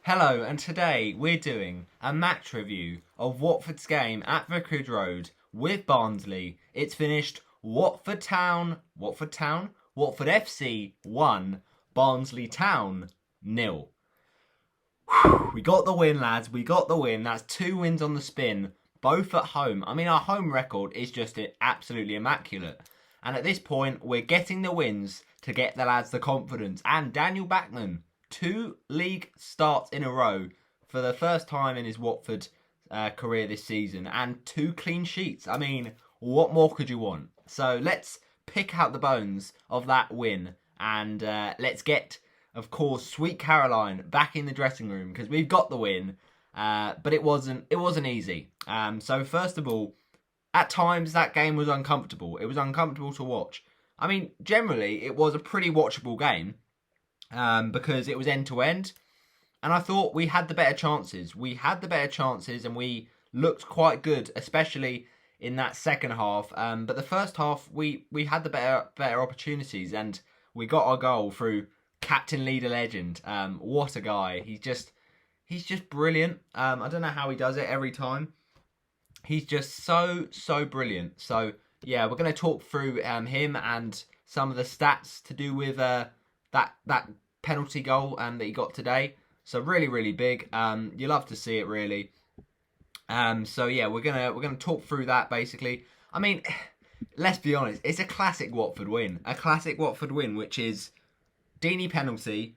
Hello, and today we're doing a match review of Watford's game at Vicarage Road with Barnsley. It's finished Watford FC 1, Barnsley Town 0. We got the win, lads. We got the win. That's 2 wins on the spin, both at home. I mean, our home record is just absolutely immaculate. And at this point, we're getting the wins to get the lads the confidence. And Daniel Bachmann, 2 league starts in a row for the first time in his Watford career this season. And 2 clean sheets. I mean, what more could you want? So let's pick out the bones of that win. And let's get, of course, Sweet Caroline back in the dressing room. Because we've got the win. But it wasn't easy. So first of all, at times that game was uncomfortable. It was uncomfortable to watch. I mean, generally, it was a pretty watchable game because it was end-to-end. And I thought we had the better chances. We had the better chances and we looked quite good, especially in that second half. But the first half, we had the better opportunities and we got our goal through Captain Leader Legend. What a guy. He's just brilliant. I don't know how he does it every time. He's just so brilliant. So, yeah, we're going to talk through him and some of the stats to do with that penalty goal that he got today. So, really big. You love to see it, really. So, yeah, we're gonna talk through that, basically. I mean, let's be honest. It's a classic Watford win. A classic Watford win, which is DEENEY penalty,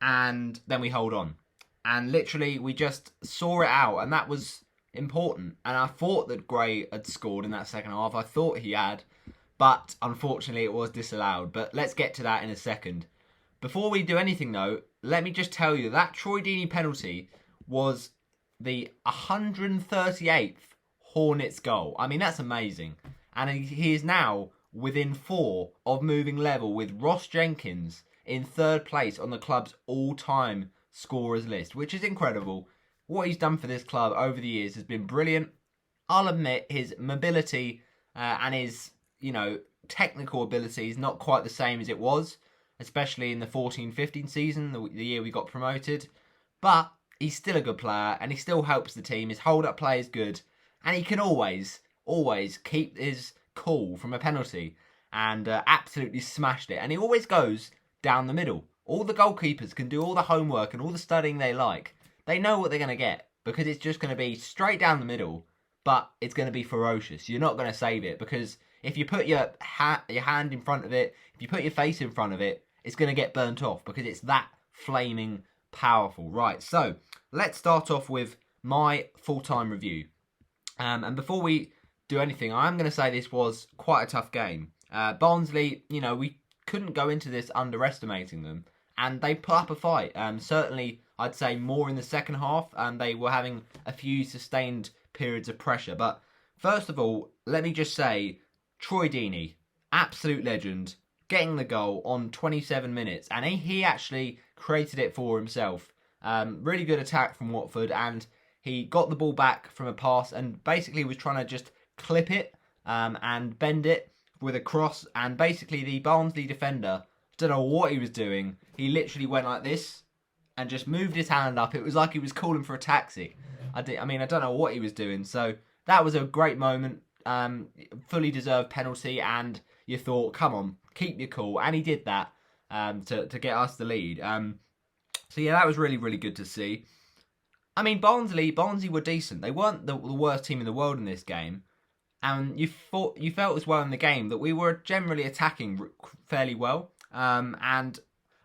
and then we hold on. And literally, we just saw it out, and that was important. And I thought that Gray had scored in that second half. I thought he had, but unfortunately it was disallowed. But let's get to that in a second. Before we do anything though, let me just tell you that Troy Deeney penalty was the 138th Hornets goal. I mean, that's amazing. And he is now within 4 of moving level with Ross Jenkins in 3rd place on the club's all-time scorers list, which is incredible. What he's done for this club over the years has been brilliant. I'll admit his mobility and his, technical ability is not quite the same as it was, especially in the 14-15 season, the year we got promoted. But he's still a good player and he still helps the team. His hold-up play is good and he can always keep his cool from a penalty and absolutely smashed it. And he always goes down the middle. All the goalkeepers can do all the homework and all the studying they like. They know what they're going to get because it's just going to be straight down the middle, but it's going to be ferocious. You're not going to save it because if you put your hand in front of it, if you put your face in front of it, it's going to get burnt off because it's that flaming powerful. Right, so let's start off with my full-time review. And before we do anything, I'm going to say this was quite a tough game. Barnsley, we couldn't go into this underestimating them, and they put up a fight. Certainly, I'd say more in the second half, and they were having a few sustained periods of pressure. But first of all, let me just say, Troy Deeney, absolute legend, getting the goal on 27 minutes, and he actually created it for himself. Really good attack from Watford, and he got the ball back from a pass and basically was trying to just clip it and bend it with a cross, and basically the Barnsley defender, don't know what he was doing, he literally went like this and just moved his hand up. It was like he was calling for a taxi. I don't know what he was doing. So that was a great moment, fully deserved penalty, and you thought, come on, keep your cool, and he did that to get us the lead. So yeah, that was really good to see. I mean, Barnsley were decent. They weren't the worst team in the world in this game, and you felt as well in the game that we were generally attacking fairly well, and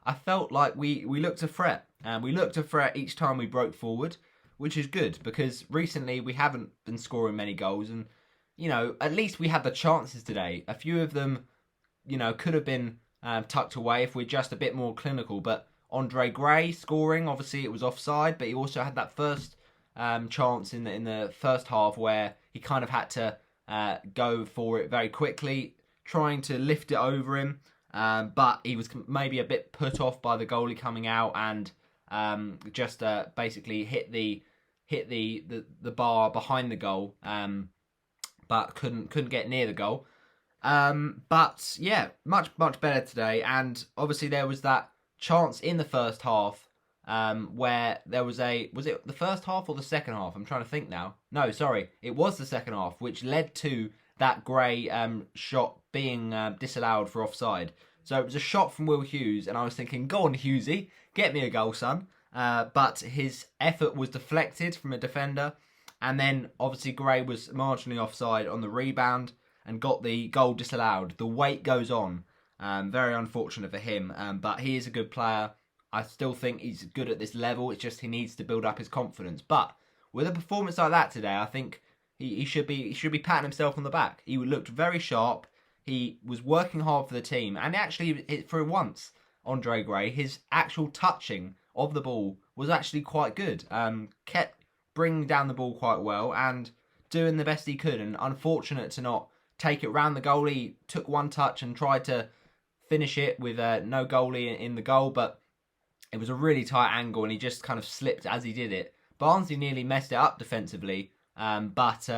I felt like we looked a threat. We looked a threat each time we broke forward, which is good because recently we haven't been scoring many goals, and at least we had the chances today. A few of them, could have been tucked away if we're just a bit more clinical. But Andre Gray scoring, obviously it was offside, but he also had that first chance in the first half where he kind of had to go for it very quickly, trying to lift it over him. But he was maybe a bit put off by the goalie coming out and just basically hit the bar behind the goal, but couldn't get near the goal. But yeah, much better today. And obviously there was that chance in the first half where there was it the first half or the second half? I'm trying to think now. No, sorry, it was the second half, which led to that Gray shot being disallowed for offside. So it was a shot from Will Hughes, and I was thinking, go on, Hughesy, get me a goal, son. But his effort was deflected from a defender, and then obviously Gray was marginally offside on the rebound and got the goal disallowed. The wait goes on. Very unfortunate for him, but he is a good player. I still think he's good at this level. It's just he needs to build up his confidence. But with a performance like that today, I think he should be patting himself on the back. He looked very sharp. He was working hard for the team, and actually, for once, Andre Gray, his actual touching of the ball was actually quite good. Kept bringing down the ball quite well and doing the best he could. And unfortunate to not take it round the goalie. Took one touch and tried to finish it with no goalie in the goal, but it was a really tight angle, and he just kind of slipped as he did it. Barnsley nearly messed it up defensively, but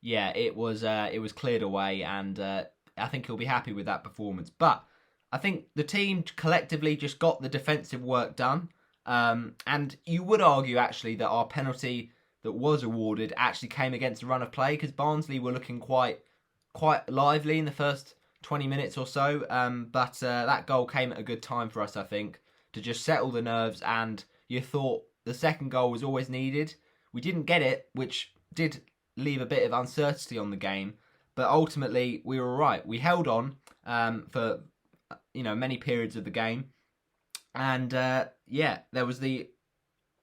it was cleared away, and I think he'll be happy with that performance. But I think the team collectively just got the defensive work done, and you would argue actually that our penalty that was awarded actually came against the run of play, because Barnsley were looking quite lively in the first 20 minutes or so, but that goal came at a good time for us, I think, to just settle the nerves. And you thought the second goal was always needed. We didn't get it, which did leave a bit of uncertainty on the game, but ultimately we were right. We held on for many periods of the game, and there was the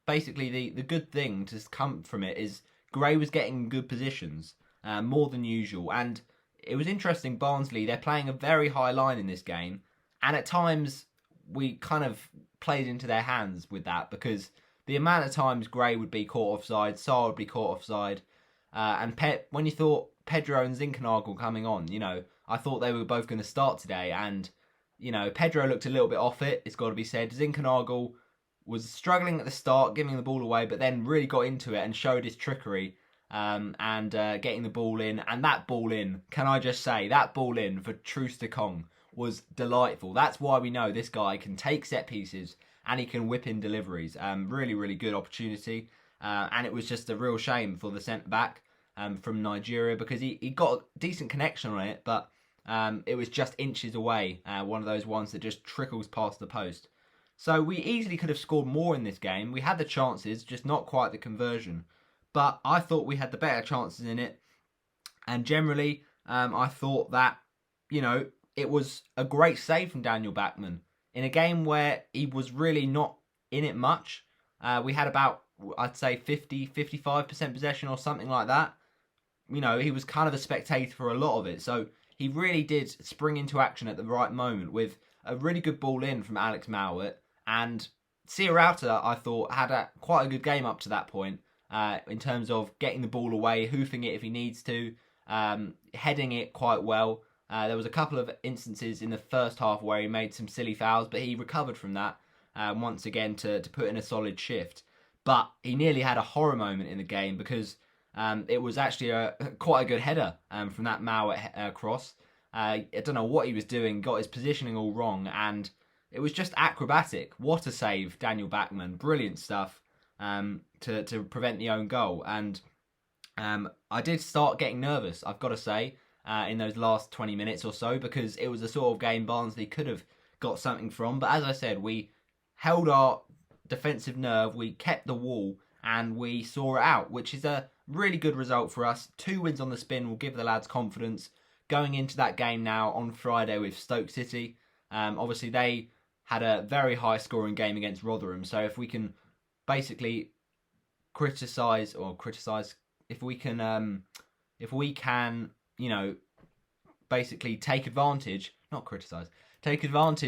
good thing to come from it is Gray was getting good positions, more than usual. And it was interesting, Barnsley, they're playing a very high line in this game, and at times we kind of played into their hands with that, because the amount of times Gray would be caught offside, Sarr would be caught offside, and when you thought Pedro and Zinkernagel coming on, I thought they were both going to start today, and Pedro looked a little bit off it, it's got to be said. Zinkernagel was struggling at the start, giving the ball away, but then really got into it and showed his trickery, and getting the ball in. And that ball in, can I just say, that ball in for Troost-Ekong was delightful. That's why we know this guy can take set pieces and he can whip in deliveries. Really, really good opportunity. And it was just a real shame for the centre-back from Nigeria, because he got a decent connection on it, but it was just inches away. One of those ones that just trickles past the post. So we easily could have scored more in this game. We had the chances, just not quite the conversion. But I thought we had the better chances in it. And generally, I thought that, it was a great save from Daniel Bachmann in a game where he was really not in it much. We had about, I'd say, 55% possession or something like that. He was kind of a spectator for a lot of it. So he really did spring into action at the right moment with a really good ball in from Alex Mowat. And Sierrauta, I thought, had quite a good game up to that point, in terms of getting the ball away, hoofing it if he needs to, heading it quite well. There was a couple of instances in the first half where he made some silly fouls, but he recovered from that once again to put in a solid shift. But he nearly had a horror moment in the game, because it was actually quite a good header from that Mowat cross. I don't know what he was doing, got his positioning all wrong, and it was just acrobatic. What a save, Daniel Bachmann. Brilliant stuff to prevent the own goal. And I did start getting nervous, I've got to say, in those last 20 minutes or so, because it was the sort of game Barnsley could have got something from. But as I said, we held our defensive nerve, we kept the wall, and we saw it out, which is a really good result for us. 2 wins on the spin will give the lads confidence going into that game now on Friday with Stoke City. Obviously, they had a very high scoring game against Rotherham, so if we can basically if we can basically take advantage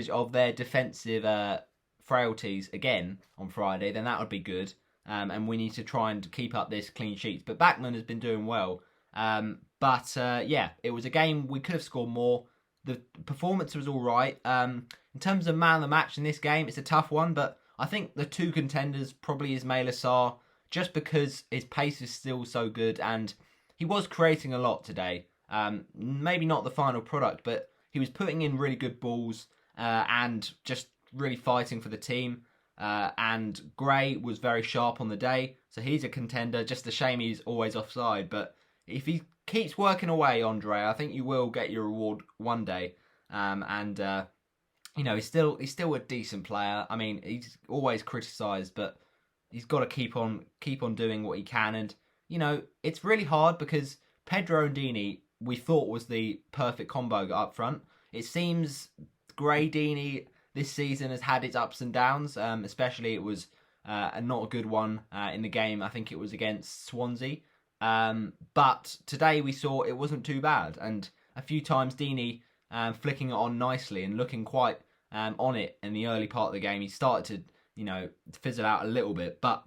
of their defensive frailties again on Friday, then that would be good. And we need to try and keep up this clean sheets. But Bachmann has been doing well. It was a game we could have scored more. The performance was all right. In terms of man of the match in this game, it's a tough one, but I think the 2 contenders probably Ismaila Sarr, just because his pace is still so good, and he was creating a lot today. Maybe not the final product, but he was putting in really good balls and just really fighting for the team. And Gray was very sharp on the day, so he's a contender. Just a shame he's always offside, but if he keeps working away, Andre, I think you will get your reward one day. You know, he's still a decent player. I mean, he's always criticised, but he's got to keep on doing what he can. And you know, it's really hard because Pedro and DEENEY we thought was the perfect combo up front. It seems Gray DEENEY this season has had its ups and downs. Especially it was not a good one in the game. I think it was against Swansea. But today we saw it wasn't too bad, and a few times DEENEY flicking it on nicely and looking quite on it in the early part of the game. He started to, you know, fizzle out a little bit, but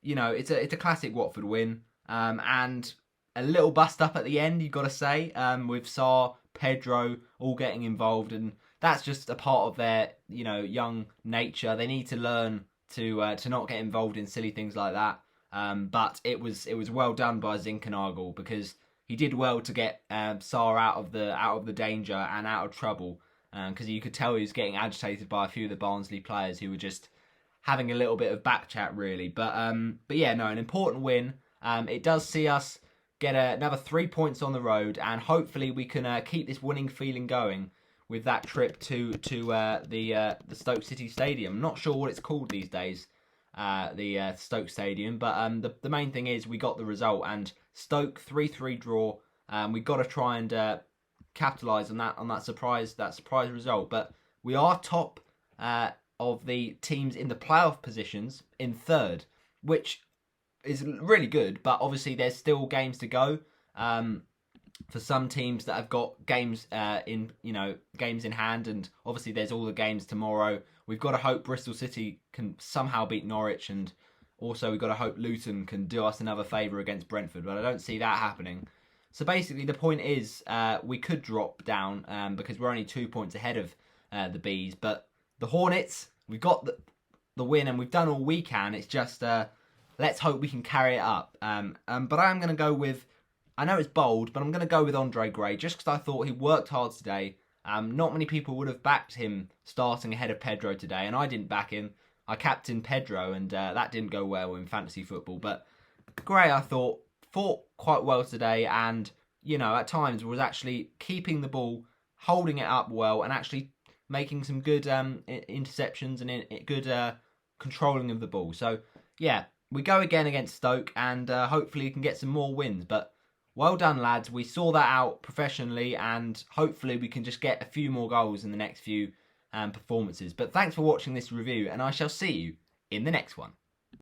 you know, it's a classic Watford win, and a little bust up at the end, you've got to say, with Sarr, Pedro all getting involved, and that's just a part of their, you know, young nature. They need to learn to not get involved in silly things like that. But it was well done by Zinkernagel, because he did well to get Sarr out of the danger and out of trouble, because you could tell he was getting agitated by a few of the Barnsley players who were just having a little bit of back chat really. But yeah, no, an important win. It does see us get another 3 points on the road, and hopefully we can keep this winning feeling going with that trip to the Stoke City Stadium. I'm not sure what it's called these days, the Stoke Stadium, but the main thing is we got the result, and Stoke 3-3 draw. We got to try and capitalise on that surprise result. But we are top of the teams in the playoff positions in third, which is really good, but obviously there's still games to go. For some teams that have got games games in hand, and obviously there's all the games tomorrow. We've got to hope Bristol City can somehow beat Norwich, and also we've got to hope Luton can do us another favour against Brentford, but I don't see that happening. So basically the point is we could drop down because we're only 2 points ahead of the Bees, but the Hornets, we've got the win and we've done all we can. It's just let's hope we can carry it up. But I am going to go with, I know it's bold, but I'm going to go with Andre Gray, just because I thought he worked hard today. Not many people would have backed him starting ahead of Pedro today, and I didn't back him. I captained Pedro, and that didn't go well in fantasy football. But Gray, I thought, fought quite well today, and, you know, at times was actually keeping the ball, holding it up well, and actually making some good interceptions and good controlling of the ball. So, yeah, we go again against Stoke, and hopefully we can get some more wins. But well done, lads. We saw that out professionally, and hopefully we can just get a few more goals in the next few performances. But thanks for watching this review, and I shall see you in the next one.